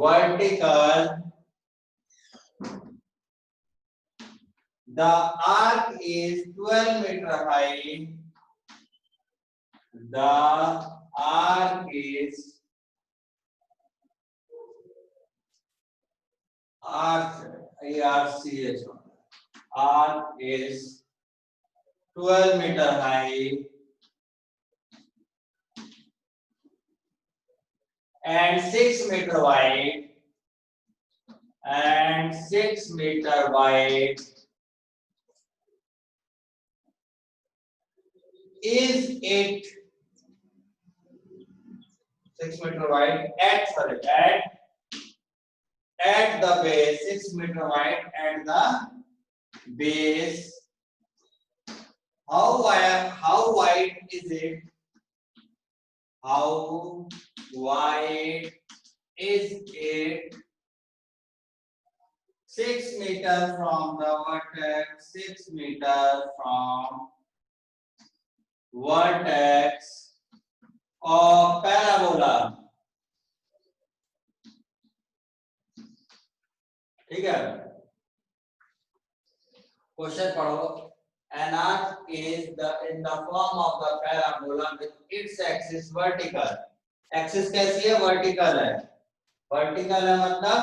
vertical. The arc is 12 meter high. The arc is 12 meter high and 6 meter wide, Is it 6 meter wide at the base, 6 meter wide at the base? How wide is it? How wide is it? 6 meter from the vertex, 6 meter from vertex of parabola. ठीक है, question पढ़ो। An arc is in the form of the parabola with its axis vertical. Axis कैसी है? Vertical है। Vertical है मतलब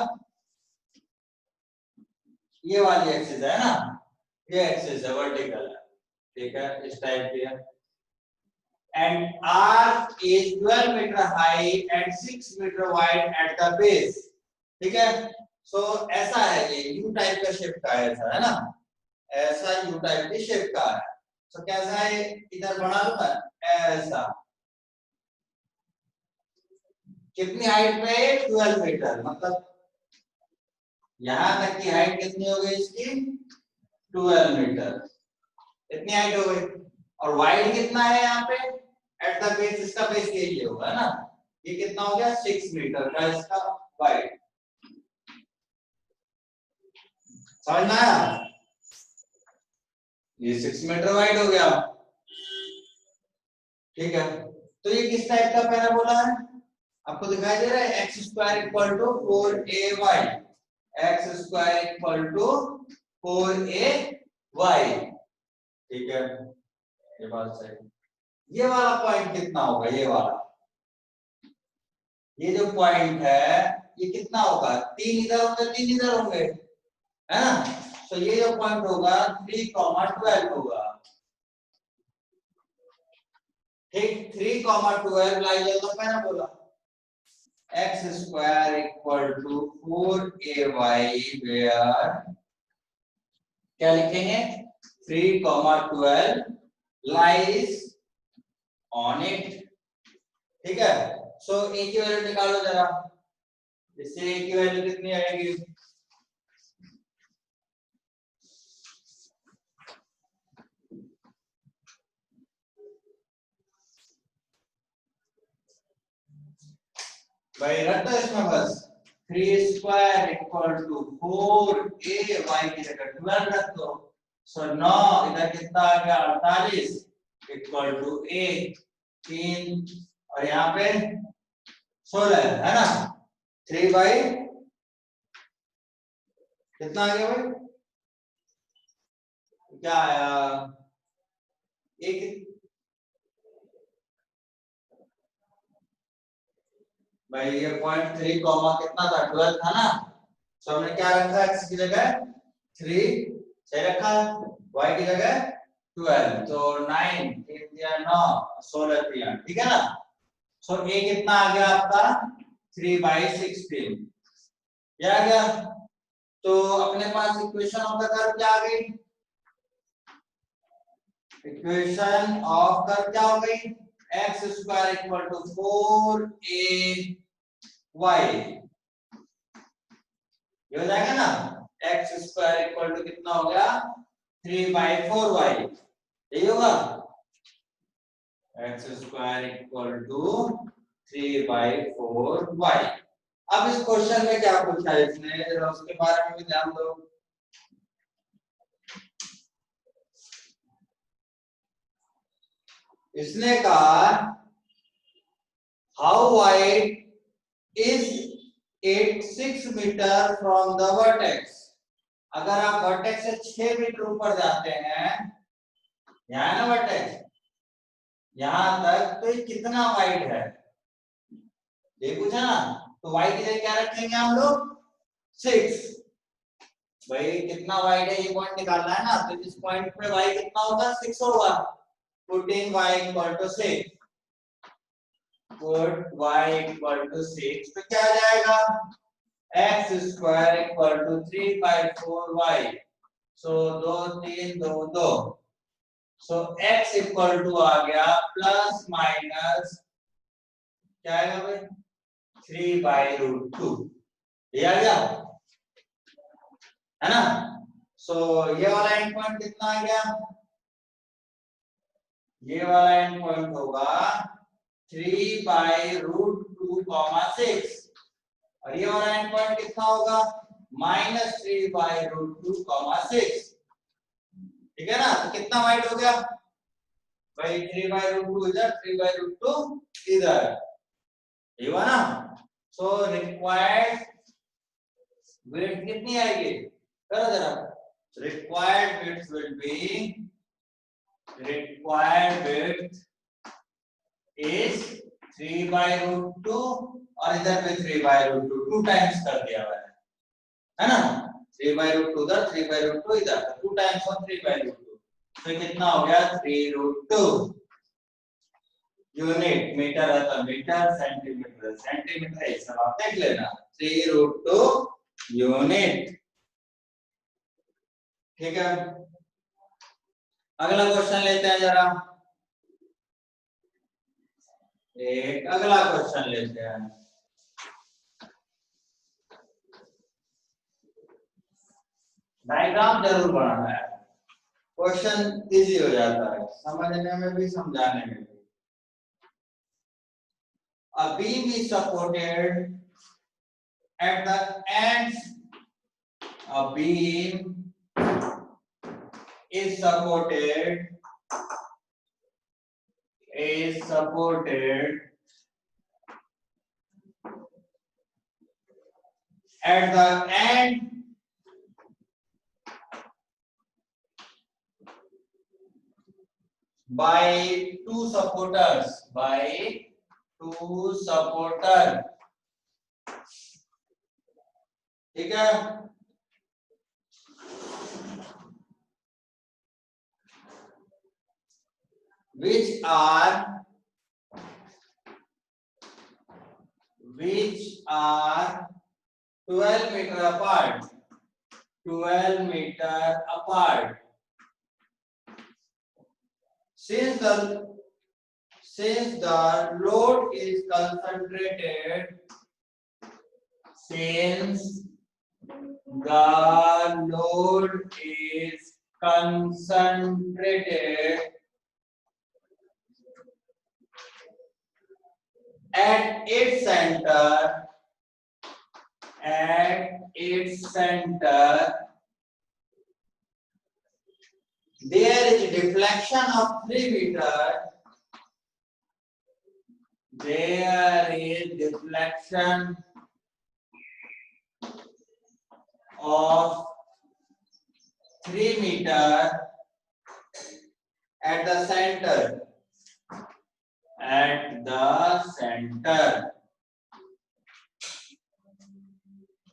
ये वाली एक्सिस है ना, ये एक्सिस है वर्टिकल है, ठीक है, इस टाइप की है। And arch is 12 meter high and 6 meter wide at the base, ठीक है। सो ऐसा है, ये यू टाइप का शेप का है, ऐसा है ना, ऐसा यू टाइप की शेप का है। सो कैसा है, इधर बना दूं मैं ऐसा, कितनी हाइट पे, 12 मीटर, मतलब यहां तक की हाइट कितनी हो गई इसकी, 12 मीटर, इतनी हाइट हो गई। और वाइड कितना है यहाँ पे एट द बेस, इसका बेस यही होगा ना, ये कितना हो गया 6 मीटर का इसका वाइड, समझ में आया, ये 6 मीटर वाइड हो गया, ठीक है। तो ये किस टाइप का पैराबोला है, आपको दिखाई दे रहा है, x square equal to 4ay, x square equal to 4ay, ठीक है, ये बात सही। ये वाला पॉइंट कितना होगा, ये वाला, ये जो पॉइंट है ये कितना होगा, 3 इधर होंगे 3 इधर होंगे, है ना। तो ये जो पॉइंट होगा 3,12 होगा, ठीक, 3,12 lies of the parabola, x square equal to 4ay where, क्या लिखेंगे, 3,12 लाइज ऑन इट, ठीक है। सो a की वैल्यू निकालो जरा, इससे a की वैल्यू कितनी आएगी, भाई रख दो इसमें बस, 3 square equal to 4a, y की जगह 12 रख दो। सो 9 इधर कितना आ गया 48 इक्वल टू a 3, और यहाँ पे 16 है ना, 3 बाई कितना आ गया भाई, क्या आया, एक, भाई ये पॉइंट 3 कॉमा कितना था 12 था ना, तो हमने क्या रखा x की जगह 3, सही रखा, y की जगह 12, तो 9 3 दिया 9, 16 दिया, ठीक है ना। सो a कितना आ गया आपका 3/16, ये आ गया। तो अपने पास इक्वेशन ऑफ द कर्व क्या आ गई, इक्वेशन ऑफ कर्व क्या हो गई, x square equal to 4ay, ये हो जाएगा ना, x स्क्वायर इक्वल टू कितना हो गया 3/4y, यही होगा, x square equal to 3/4y। अब इस क्वेश्चन में क्या पूछा है इसने, जरा उसके बारे में भी ध्यान दो। इसने कहा how wide is it 6 meter from the vertex, अगर आप वर्टेक्स से 6 मीटर ऊपर जाते हैं, यहाँ है ना वर्टेक्स, यहां तक, तो ये कितना वाइड है, ये पूछा ना। तो y की जगह क्या रखेंगे हम लोग 6, भाई कितना वाइड है ये पॉइंट निकालना है ना, तो इस पॉइंट पे y कितना होगा 6 होगा, putting y equal to 6, put y equal to 6, तो क्या आ जाएगा x square equal to 3/4y, so 2 3 2 2, so x equal to आ गया प्लस माइनस क्या आएगा भाई 3/√2, ये आ गया, है ना। सो ये वाला एंड पॉइंट कितना आ गया, ये वाला एंड पॉइंट होगा 3/√2, 6, और ये वाला एंड पॉइंट कितना होगा -3/√2, 6, ठीक है ना। तो कितना वाइड हो गया भाई 3/√2 इधर, 3/√2 इधर, ये हुआ ना। सो रिक्वायर्ड विड्थ कितनी आएगी, करो जरा, required width will be, required width is 3/√2, और इधर पे 3/√2, 2 टाइम्स कर दिया हुआ है ना। 3/√2 इधर, 3/√2 इधर, 2 टाइम्स 1 3/√2, तो कितना हो गया 3√2 यूनिट। मीटर है तो मीटर, सेंटीमीटर सेंटीमीटर, ये सब आप देख लेना। 3√2 यूनिट। ठीक है, अगला क्वेश्चन लेते हैं जरा। एक अगला क्वेश्चन लेते हैं। डायग्राम जरूर बनाना है, क्वेश्चन इजी हो जाता है समझने में भी समझाने में भी। A beam is supported at the ends. A beam is supported at the end by two supporters, ठीक है। which are 12 meter apart, 12 meter apart. Since the load is concentrated, at its center, there is a deflection of 3 meter. There is deflection of 3 meter at the center.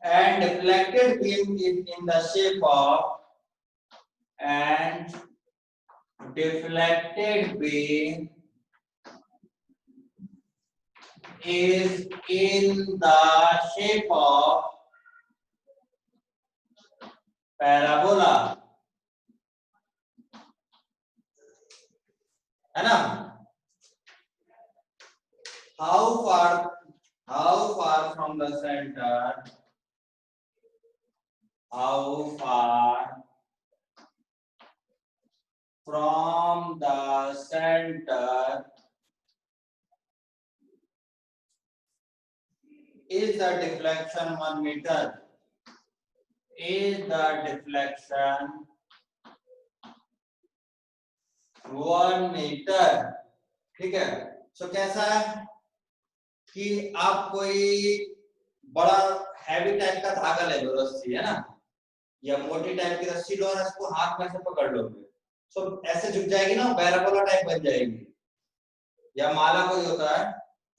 And deflected beam is in the shape of parabola, है ना। how far from the center, is the deflection 1 meter, is the deflection 1 meter। ठीक है, सो कैसा है कि आप कोई बड़ा हैवी टाइप का धागा ले लो, रस्सी है ना, या मोटी टाइप की रस्सी लो और इसको हाथ में से पकड़ लोगे, सो ऐसे झुक जाएगी ना, पैराबोला टाइप बन जाएगी। या माला कोई होता है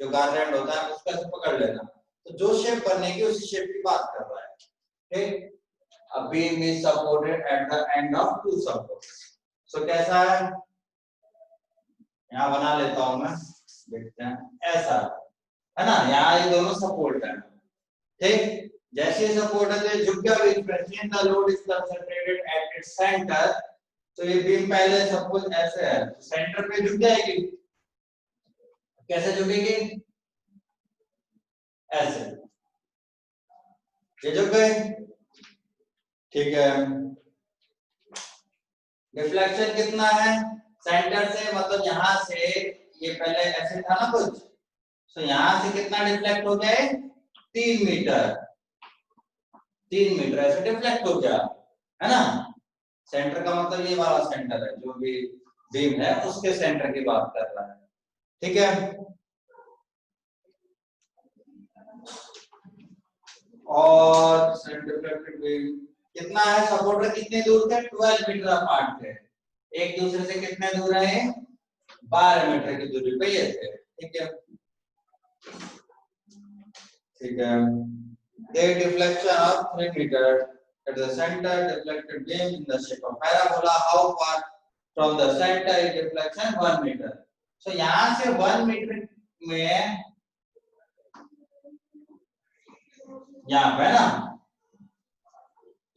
जो गारलैंड होता है, उसको ऐसे पकड़ लेना, तो जो शेप बनेगी उसी शेप की बात कर रहा है। ठीक, a beam is supported at the end of two supports। सो कैसा है, यहाँ बना लेता हूं मैं, देखते हैं, ऐसा है ना, यहाँ ये दोनों सपोर्ट है। ठीक, जैसे सपोर्ट है तो झुक गया बीच में। since the load is concentrated at its center, तो ये बीम पहले सपोज ऐसे है, सेंटर पे झुक जाएगी। कैसे झुकेगी, ऐसे, ये झुक गए। ठीक है, डिफ्लेक्शन कितना है सेंटर से, मतलब यहाँ से, ये पहले ऐसे था ना कुछ, तो यहाँ से कितना डिफ्लेक्ट हो जाए 3 मीटर, 3 मीटर ऐसे डिफ्लेक्ट हो गया, है ना। सेंटर का मतलब ये वाला सेंटर है, जो भी बीम है उसके सेंटर की बात कर रहा है। ठीक है, और डिफ्लेक्टेड बीम कितना है, सपोर्टर कितने दूर थे, 12 मीटर अपार्ट थे, एक दूसरे से कितने दूर है, 12 मीटर की दूरी पे ये थे। ठीक है, ठीक है, the deflection of 3 meter at the center deflected beam in the shape of parabola. How far from the center is deflection? 1 meter. So यहाँ से 1 मीटर में यहाँ पे ना,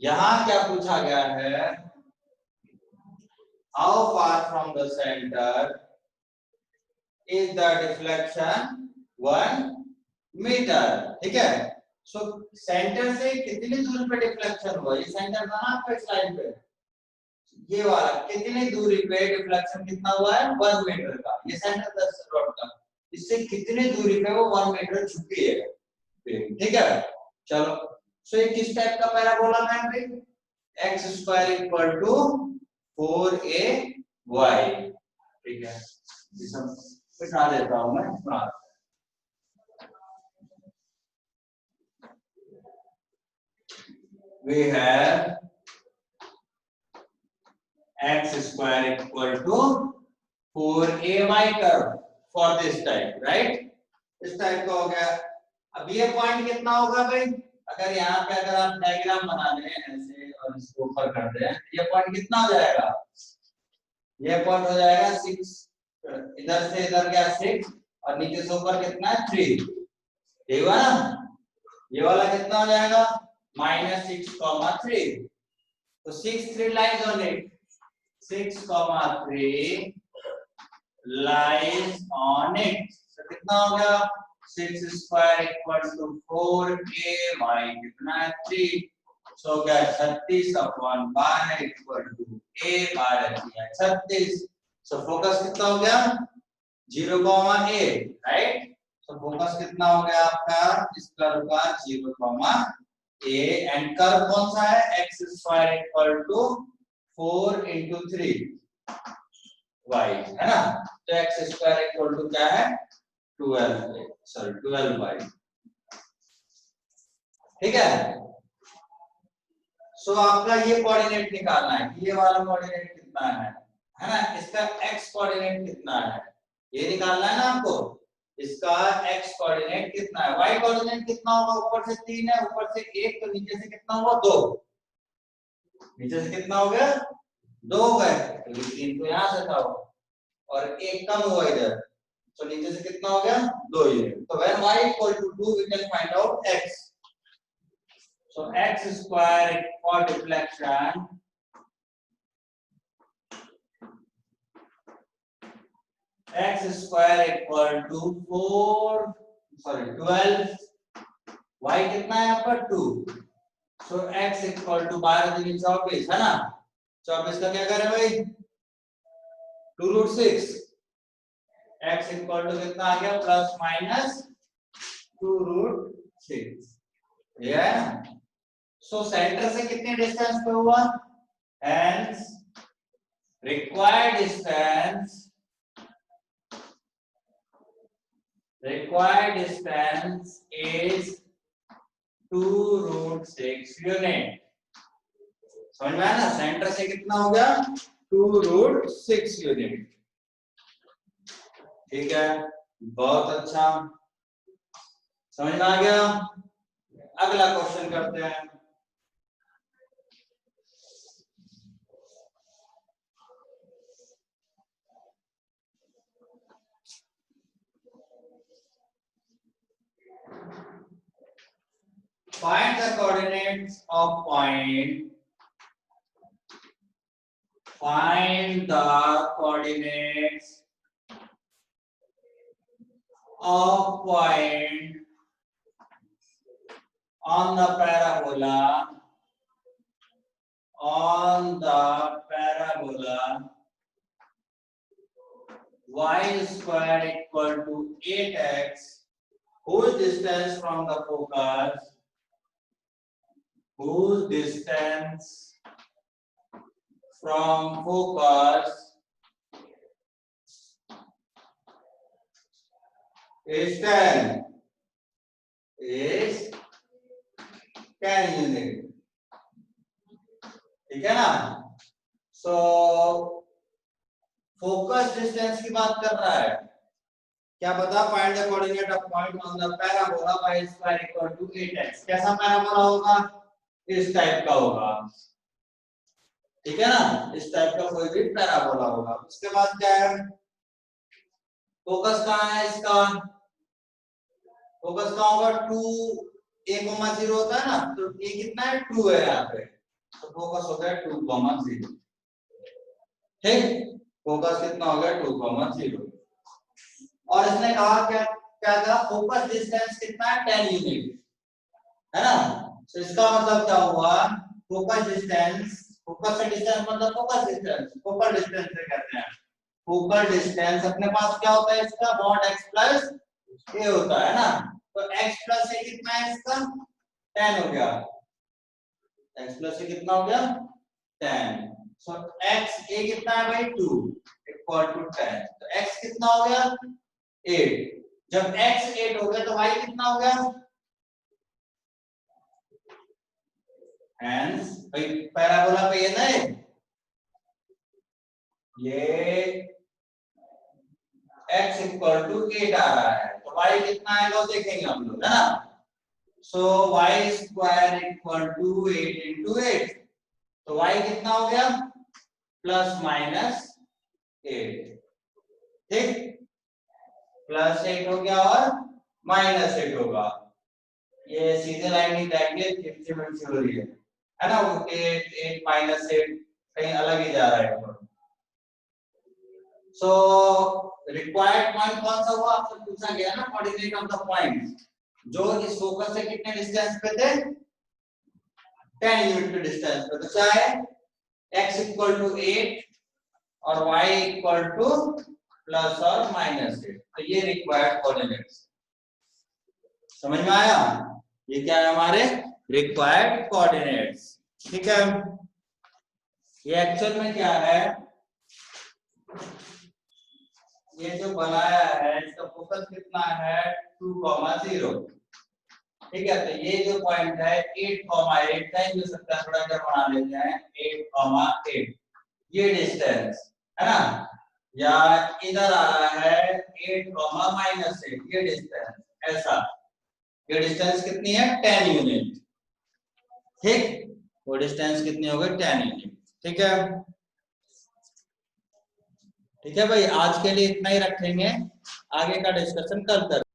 यहाँ क्या पूछा गया है? How far from the center is the deflection 1 meter? ठीक है. सो सेंटर से कितनी दूरी पे डिफ्लेक्शन हुआ? ये सेंटर था ना आपका इस लाइन पे, ये वाला कितनी दूरी पे डिफ्लेक्शन कितना हुआ है? 1 मीटर का. ये सेंटर 10 रॉड का, इससे कितनी दूरी पे वो 1 मीटर झुकी है. ठीक है. चलो, सो ये किस टाइप का पैराबोला है भाई? x square equal to 4ay. ठीक है, ये सब बिठा देता हूं मैं. We have x square equal to 4ay curve for this type, right? इस टाइप का हो गया. अब ये पॉइंट कितना होगा भाई? अगर यहाँ पे अगर आप डायग्राम बना दें ऐसे और इसको ऊपर कर दें, ये पॉइंट कितना हो जाएगा? ये पॉइंट हो जाएगा 6, इधर से इधर गया 6 और नीचे से ऊपर कितना है? 3. ठीक है ना? ये वाला कितना हो जाएगा? -6,3. तो 6 3 lies on it. 6,3 lies on it. तो कितना हो गया? 6 स्क्वायर इक्वल टू 4ay कितना है? 3. सो हो गया 36/12 इक्वल टू a/3 है 36. सो फोकस कितना हो गया? 0,a, right? सो फोकस कितना हो गया आपका इस कर्व का? 0,a. एंड कर्व कौन सा है? x square equal to 4 into 3y है ना. तो x स्क्वायर इक्वल टू क्या है? 12y. ठीक है. सो आपका ये कोऑर्डिनेट निकालना है. ये वाला कोऑर्डिनेट कितना है ना? इसका x कोऑर्डिनेट कितना है ये निकालना है ना आपको. इसका x कोऑर्डिनेट कितना है? y कोऑर्डिनेट कितना होगा? ऊपर से 3 है, ऊपर से 1, तो नीचे से कितना हुआ? 2. नीचे से कितना हो गया? 2 हो गए. 3 तो यहाँ से था और 1 कम हुआ इधर, तो नीचे से कितना हो गया? 2 यूनिट. तो when y equal to 2 we can find out x. So x square for deflection x square equal to 12. y कितना है यहाँ पर? 2. So x equal to 12 दूनी 24 है ना. 24 का क्या करें भाई? 2√6. x equal to कितना आ गया? Plus minus 2√6. ये है ना. सो सेंटर से कितने डिस्टेंस पे हुआ? Hence required distance is 2√6 unit. समझ में आया ना? सेंटर से कितना हो गया? 2√6 यूनिट. ठीक है, बहुत अच्छा, समझ में आ गया. अगला क्वेश्चन करते हैं. Find the coordinates of point. Find the coordinates of point on the parabola. Y square equal to 8x, whose distance from the focus is 10 unit. ठीक है ना. सो फोकस डिस्टेंस की बात कर रहा है. क्या बता? Find the coordinate of point on the parabola y square equal to 8x. कैसा पैराबोला होगा? इस टाइप का होगा, ठीक है ना, इस टाइप का कोई भी पैराबोला होगा। उसके बाद क्या है, फोकस कहाँ है इसका, फोकस कहाँ होगा, 2 a, 0 होता है ना, तो a कितना है 2 है यहाँ पे, तो फोकस हो गया 2, 0, ठीक, फोकस कितना हो गया 2, 0। और इसने कहा क्या, क्या कहा, फोकस डिस्टेंस कितना है 10 यूनिट, है ना। तो इसका मतलब क्या हुआ, फोकस डिस्टेंस, फोकस से डिस्टेंस मतलब फोकस डिस्टेंस, फोकल डिस्टेंस से कहते हैं, फोकल डिस्टेंस अपने पास क्या होता है इसका, बॉन्ड x प्लस a होता है ना, तो x प्लस a कितना है इसका 10 हो गया, x प्लस a कितना हो गया 10, सो x a कितना है भाई 2 इक्वल टू 10, तो x कितना हो गया 8, जब x 8 हो गया तो y कितना हो गया, हेंस भाई पैराबोला पे ये नहीं, ये x इक्वल टू 8 आ रहा है, तो y कितना आएगा वो देखेंगे हम लोग, है ना। So y square equal to 8 into 8, तो y कितना हो गया प्लस माइनस 8, ठीक, प्लस 8 हो गया और माइनस 8 होगा, ये सीधे लाइन नहीं जाएंगे, चिपचिप हो रही है ना, वो 8 8 माइनस 8 कहीं अलग ही जा रहा है। सो रिक्वायर्ड पॉइंट कौन सा हुआ आपसे पूछा गया ना, कोऑर्डिनेट ऑफ द पॉइंट, जो इस फोकस से कितने डिस्टेंस पे थे 10 यूनिट के डिस्टेंस पे, तो क्या है x इक्वल टू 8 और y इक्वल टू प्लस और माइनस 8, तो ये रिक्वायर्ड कोऑर्डिनेट्स, समझ में आया, ये क्या है हमारे रिक्वायर्ड कोऑर्डिनेट्स, ठीक है। ये एक्चुअल में क्या है, ये जो बनाया है इसका फोकस कितना है 2, 0, ठीक है, तो ये जो पॉइंट है 8, 8 टाइम हो सकता है, थोड़ा क्या बना लेते हैं 8, 8, ये डिस्टेंस है ना, या इधर आ रहा है 8, -8 ये डिस्टेंस, ऐसा, ये डिस्टेंस कितनी है 10 यूनिट, ठीक, वो डिस्टेंस कितनी हो गई 10 यूनिट, ठीक है। ठीक है भाई, आज के लिए इतना ही रखेंगे, आगे का डिस्कशन कल करेंगे।